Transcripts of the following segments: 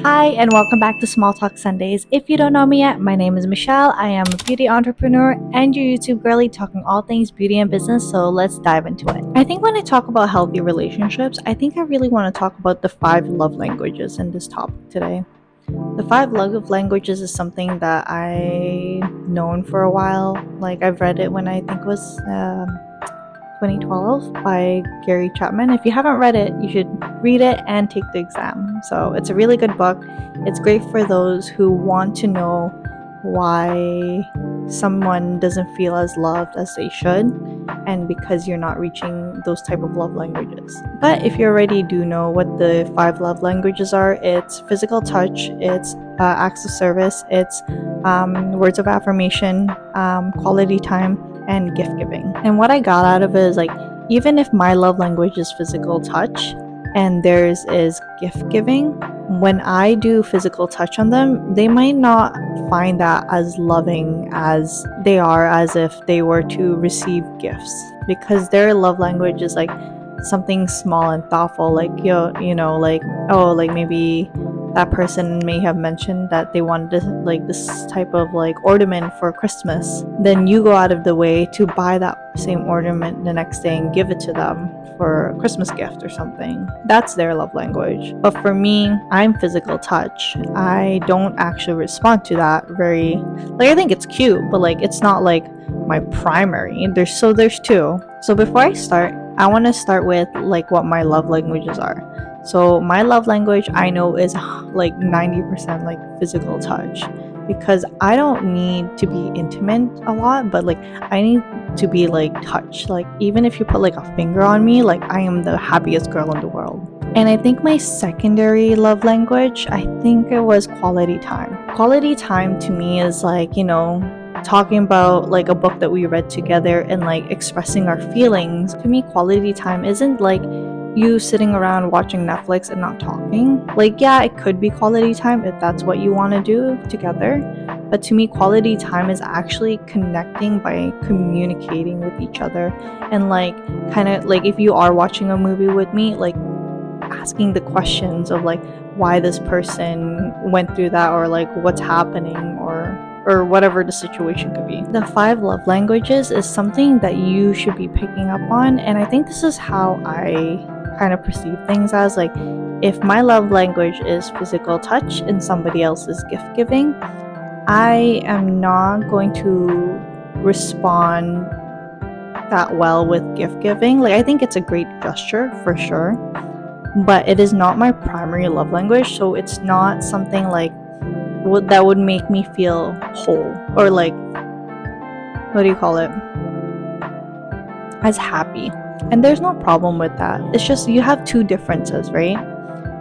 Hi, and welcome back to Small Talk Sundays. If you don't know me yet, my name is Michelle. I am a beauty entrepreneur and your YouTube girly talking all things beauty and business, so let's dive into it. I think when I talk about healthy relationships, I think I really want to talk about the 5 love languages in this topic today. The 5 love languages is something that I've known for a while. Like, I've read it when I think it was 2012 by Gary Chapman. If you haven't read it, you should read it and take the exam. So it's a really good book. It's great for those who want to know why someone doesn't feel as loved as they should, and because you're not reaching those type of love languages. But if you already do know what the 5 love languages are, it's physical touch, it's acts of service, it's words of affirmation, quality time, and gift giving. And what I got out of it is, like, even if my love language is physical touch and theirs is gift giving, when I do physical touch on them, they might not find that as loving as they are as if they were to receive gifts, because their love language is like something small and thoughtful, like like maybe that person may have mentioned that they wanted this type of ornament for Christmas. Then you go out of the way to buy that same ornament the next day and give it to them for a Christmas gift or something. That's their love language. But for me, I'm physical touch. I don't actually respond to that very, I think it's cute, but it's not like my primary. There's 2. So before I start, I want to start with what my love languages are. So my love language, I know, is 90% physical touch, because I don't need to be intimate a lot, but I need to be touched. Even if you put a finger on me, I am the happiest girl in the world. And I think my secondary love language, I think it was quality time. Quality time to me is talking about a book that we read together and expressing our feelings. To me, quality time isn't you sitting around watching Netflix and not talking. Yeah, it could be quality time if that's what you want to do together, but to me, quality time is actually connecting by communicating with each other, and if you are watching a movie with me, asking the questions of why this person went through that, or what's happening, or whatever the situation could be. The 5 love languages is something that you should be picking up on, and I think this is how I kind of perceive things as, if my love language is physical touch and somebody else is gift giving, I am not going to respond that well with gift giving. I think it's a great gesture for sure, but it is not my primary love language, so it's not something that would make me feel whole, or what do you call it, as happy. And there's no problem with that. It's just you have 2 differences, right?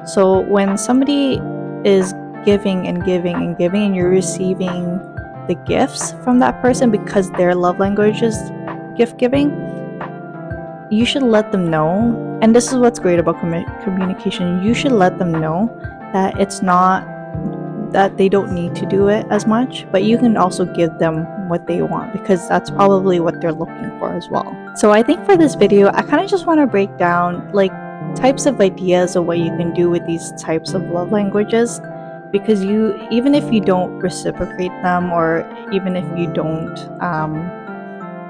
So when somebody is giving and giving and giving, and you're receiving the gifts from that person because their love language is gift giving, you should let them know. And this is what's great about communication. You should let them know that it's not that they don't need to do it as much, but you can also give them what they want, because that's probably what they're looking for as well. So I think for this video, I kind of just want to break down types of ideas of what you can do with these types of love languages, because even if you don't reciprocate them, or even if you don't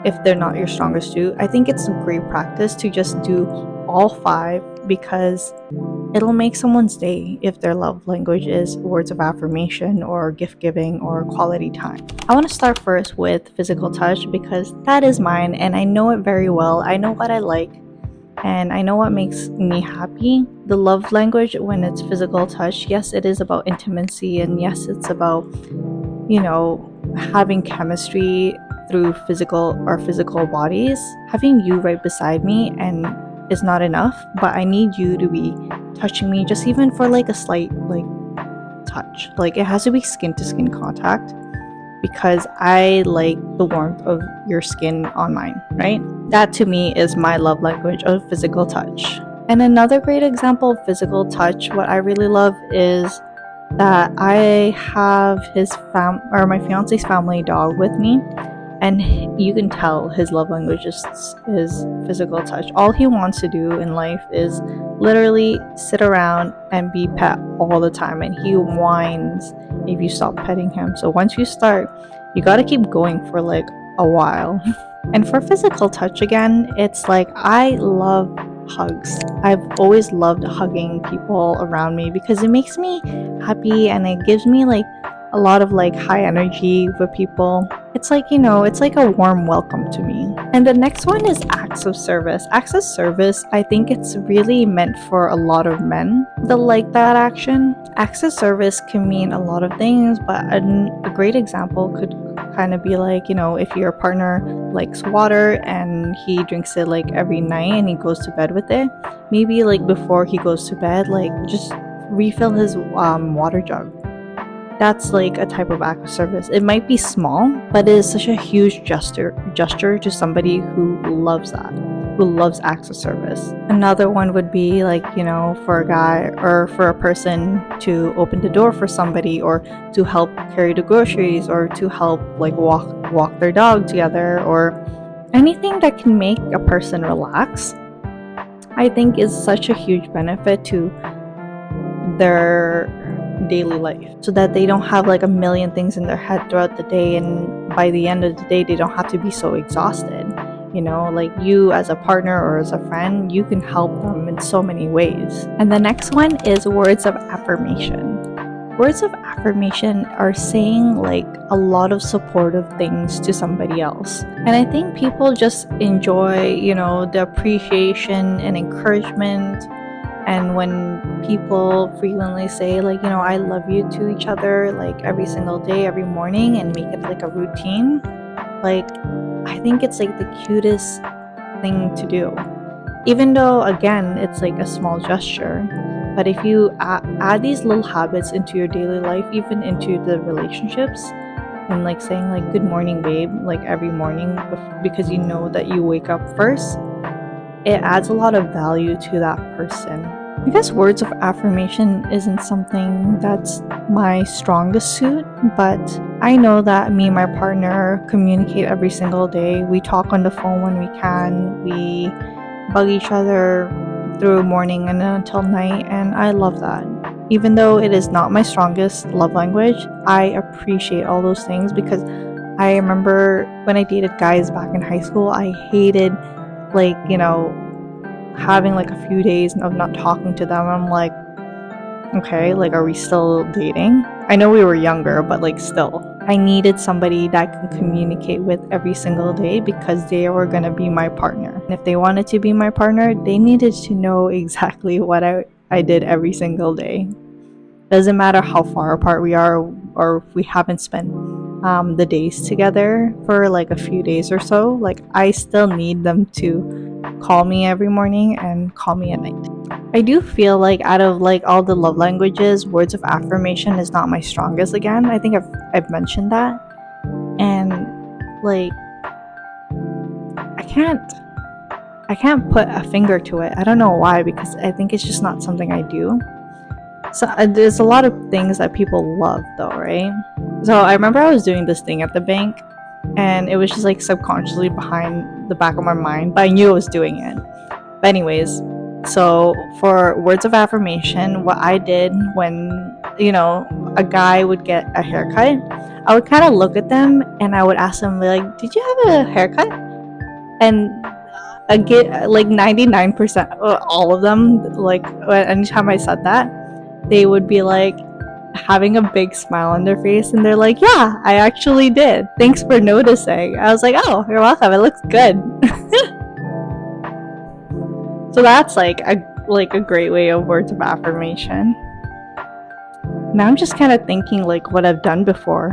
if they're not your strongest suit, I think it's a great practice to just do all 5, because it'll make someone's day if their love language is words of affirmation, or gift giving, or quality time. I want to start first with physical touch, because that is mine and I know it very well. I know what I like and I know what makes me happy. The love language, when it's physical touch, yes, it is about intimacy, and yes, it's about having chemistry through physical bodies. Having you right beside me and is not enough, but I need you to be touching me, just even for a slight touch. It has to be skin to skin contact, because I like the warmth of your skin on mine, right? That to me is my love language of physical touch. And another great example of physical touch, what I really love, is that I have my fiance's family dog with me, and you can tell his love language is physical touch. All he wants to do in life is literally sit around and be pet all the time, and he whines if you stop petting him. So once you start, you got to keep going for like a while. And for physical touch again, it's like I love hugs. I've always loved hugging people around me because it makes me happy and it gives me like a lot of like high energy with people. It's like, it's like a warm welcome to me. And the next one is acts of service. Acts of service, I think it's really meant for a lot of men that like that action. Acts of service can mean a lot of things, but a great example could kind of be like, if your partner likes water and he drinks it like every night and he goes to bed with it, maybe like before he goes to bed, like just refill his water jug. That's like a type of act of service. It might be small, but it is such a huge gesture to somebody who loves that, who loves acts of service. Another one would be like, for a guy or for a person to open the door for somebody, or to help carry the groceries, or to help like walk their dog together, or anything that can make a person relax, I think is such a huge benefit to their daily life, so that they don't have like a million things in their head throughout the day, and by the end of the day they don't have to be so exhausted. Like you as a partner or as a friend, you can help them in so many ways. And the next one is words of affirmation. Words of affirmation are saying like a lot of supportive things to somebody else, and I think people just enjoy the appreciation and encouragement. And when people frequently say like, I love you to each other, like every single day, every morning, and make it like a routine, like I think it's like the cutest thing to do. Even though again, it's like a small gesture, but if you add these little habits into your daily life, even into the relationships, and like saying like good morning babe like every morning, because that you wake up first, it adds a lot of value to that person. I guess words of affirmation isn't something that's my strongest suit, but I know that me and my partner communicate every single day. We talk on the phone when we can. We bug each other through morning and until night, and I love that. Even though it is not my strongest love language, I appreciate all those things, because I remember when I dated guys back in high school, I hated like, having like a few days of not talking to them. I'm like, okay, like are we still dating? I know we were younger, but like still, I needed somebody that I can communicate with every single day, because they were gonna be my partner. And if they wanted to be my partner, they needed to know exactly what I did every single day. Doesn't matter how far apart we are, or if we haven't spent the days together for like a few days or so, like I still need them to call me every morning and call me at night. I do feel like out of like all the love languages, words of affirmation is not my strongest. Again, I think I've mentioned that, and like I can't put a finger to it. I don't know why, because I think it's just not something I do. So there's a lot of things that people love though, right? So I remember I was doing this thing at the bank, and it was just like subconsciously behind the back of my mind, but I knew I was doing it. But anyways, so for words of affirmation, what I did when a guy would get a haircut, I would kind of look at them and I would ask them like, did you have a haircut? And I get like 99%, all of them, like anytime I said that, they would be like having a big smile on their face, and they're like, yeah, I actually did, thanks for noticing. I was like, oh, you're welcome, it looks good. So that's like a great way of words of affirmation. Now I'm just kind of thinking like what I've done before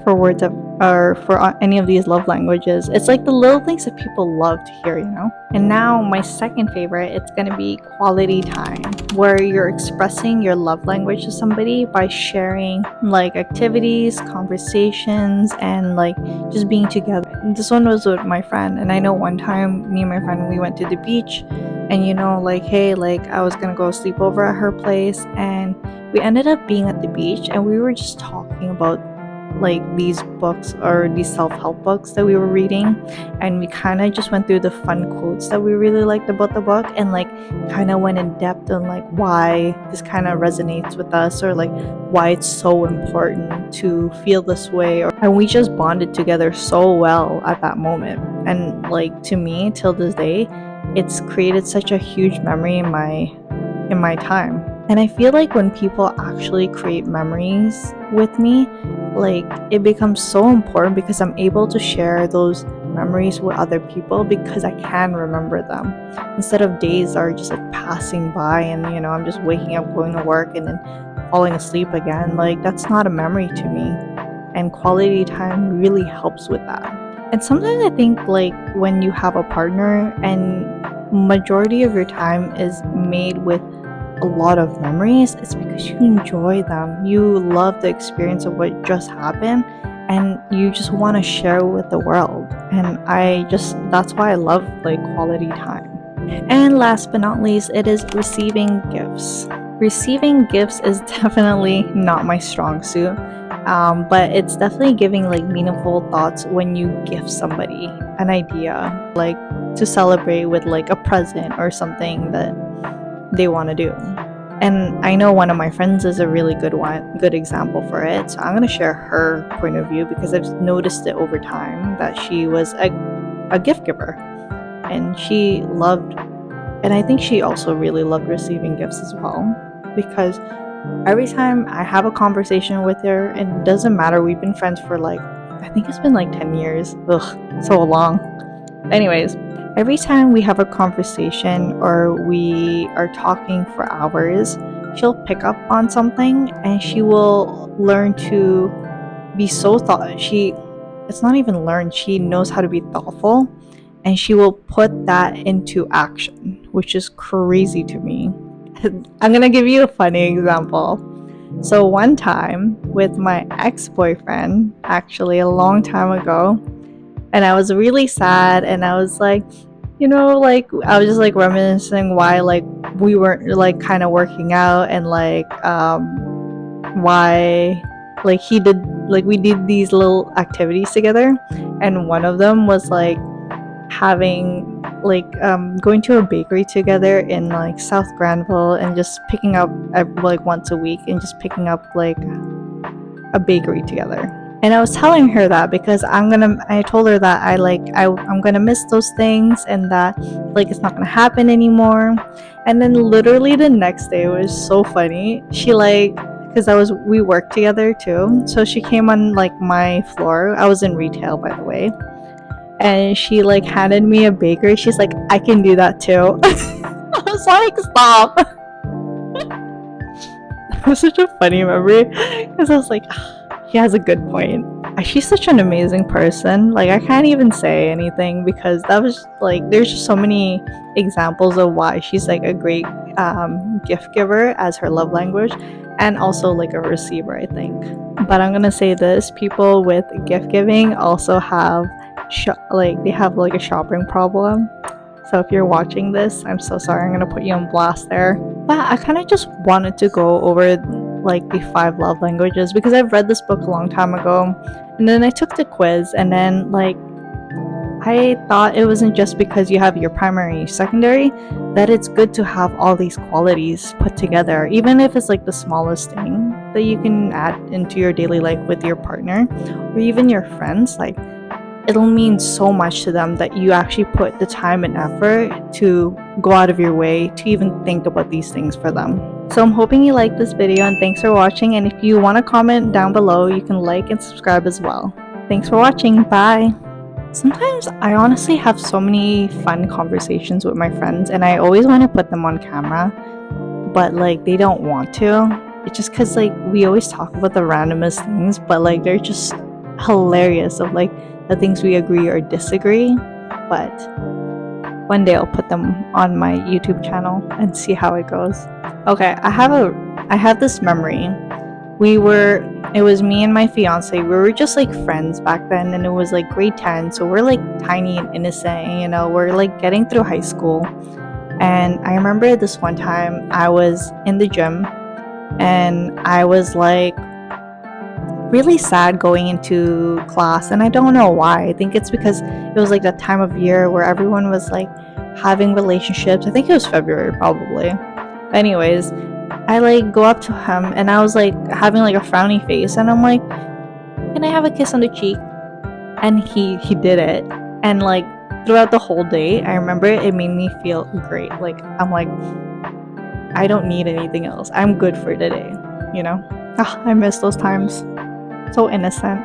for words of, or for any of these love languages. It's like the little things that people love to hear, And now my second favorite, it's gonna be quality time, where you're expressing your love language to somebody by sharing like activities, conversations, and like just being together. This one was with my friend, and I know one time me and my friend, we went to the beach, and like, hey, like I was gonna go sleep over at her place, and we ended up being at the beach, and we were just talking about like these books or these self-help books that we were reading, and we kind of just went through the fun quotes that we really liked about the book, and like kind of went in depth on like why this kind of resonates with us, or like why it's so important to feel this way, and we just bonded together so well at that moment. And like to me till this day, it's created such a huge memory in my time. And I feel like when people actually create memories with me, like it becomes so important because I'm able to share those memories with other people because I can remember them, instead of days are just like passing by and I'm just waking up, going to work, and then falling asleep again. Like that's not a memory to me, and quality time really helps with that. And sometimes I think like when you have a partner and majority of your time is made with a lot of memories, it's because you enjoy them. You love the experience of what just happened, and you just want to share with the world. And that's why I love like quality time. And last but not least, it is receiving gifts. Receiving gifts is definitely not my strong suit, but it's definitely giving like meaningful thoughts when you gift somebody an idea, like to celebrate with like a present or something that they want to do. And I know one of my friends is a really good example for it, so I'm going to share her point of view because I've noticed it over time that she was a gift giver, and she loved, and I think she also really loved receiving gifts as well, because every time I have a conversation with her, and it doesn't matter, we've been friends for like, I think it's been like 10 years. Ugh, so long. Anyways, every time we have a conversation or we are talking for hours, she'll pick up on something and she will learn to be so it's not even learn, she knows how to be thoughtful, and she will put that into action, which is crazy to me. I'm gonna give you a funny example. So one time with my ex-boyfriend, actually a long time ago, and I was really sad, and I was like, like I was just like reminiscing why like we weren't like kind of working out, and like why like we did these little activities together, and one of them was like having like going to a bakery together in like South Granville, and just picking up like once a week and just picking up like a bakery together. And I was telling her that because I told her that I'm gonna miss those things, and that like it's not gonna happen anymore. And then literally the next day, it was so funny. She like, because we worked together too, so she came on like my floor. I was in retail, by the way, and she like handed me a bakery. She's like, I can do that too. I was like, stop. That was such a funny memory, because I was like, he has a good point. She's such an amazing person. Like I can't even say anything, because that was like, there's just so many examples of why she's like a great gift giver as her love language, and also like a receiver, I think. But I'm gonna say this: people with gift giving also have they have like a shopping problem. So if you're watching this, I'm so sorry. I'm gonna put you on blast there. But I kind of just wanted to go over like the 5 love languages, because I've read this book a long time ago, and then I took the quiz, and then like I thought it wasn't just because you have your primary, secondary, that it's good to have all these qualities put together, even if it's like the smallest thing that you can add into your daily life with your partner or even your friends. Like it'll mean so much to them that you actually put the time and effort to go out of your way to even think about these things for them. So I'm hoping you liked this video, and thanks for watching. And if you want to comment down below, you can like and subscribe as well. Thanks for watching. Bye. Sometimes I honestly have so many fun conversations with my friends, and I always want to put them on camera, but like they don't want to. It's just because like we always talk about the randomest things, but like they're just hilarious, of like the things we agree or disagree. But one day I'll put them on my YouTube channel and see how it goes. Okay, I have this memory. It was me and my fiance. We were just like friends back then, and it was like grade 10, so we're like tiny and innocent, we're like getting through high school. And I remember this one time I was in the gym, and I was like really sad going into class, and I don't know why. I think it's because it was like that time of year where everyone was like having relationships. I think it was February probably. Anyways, I like go up to him and I was like having like a frowny face, and I'm like, "Can I have a kiss on the cheek?" And he did it. And like throughout the whole day, I remember it made me feel great. Like I'm like, I don't need anything else. I'm good for today, you know? Ah, I miss those times. So innocent.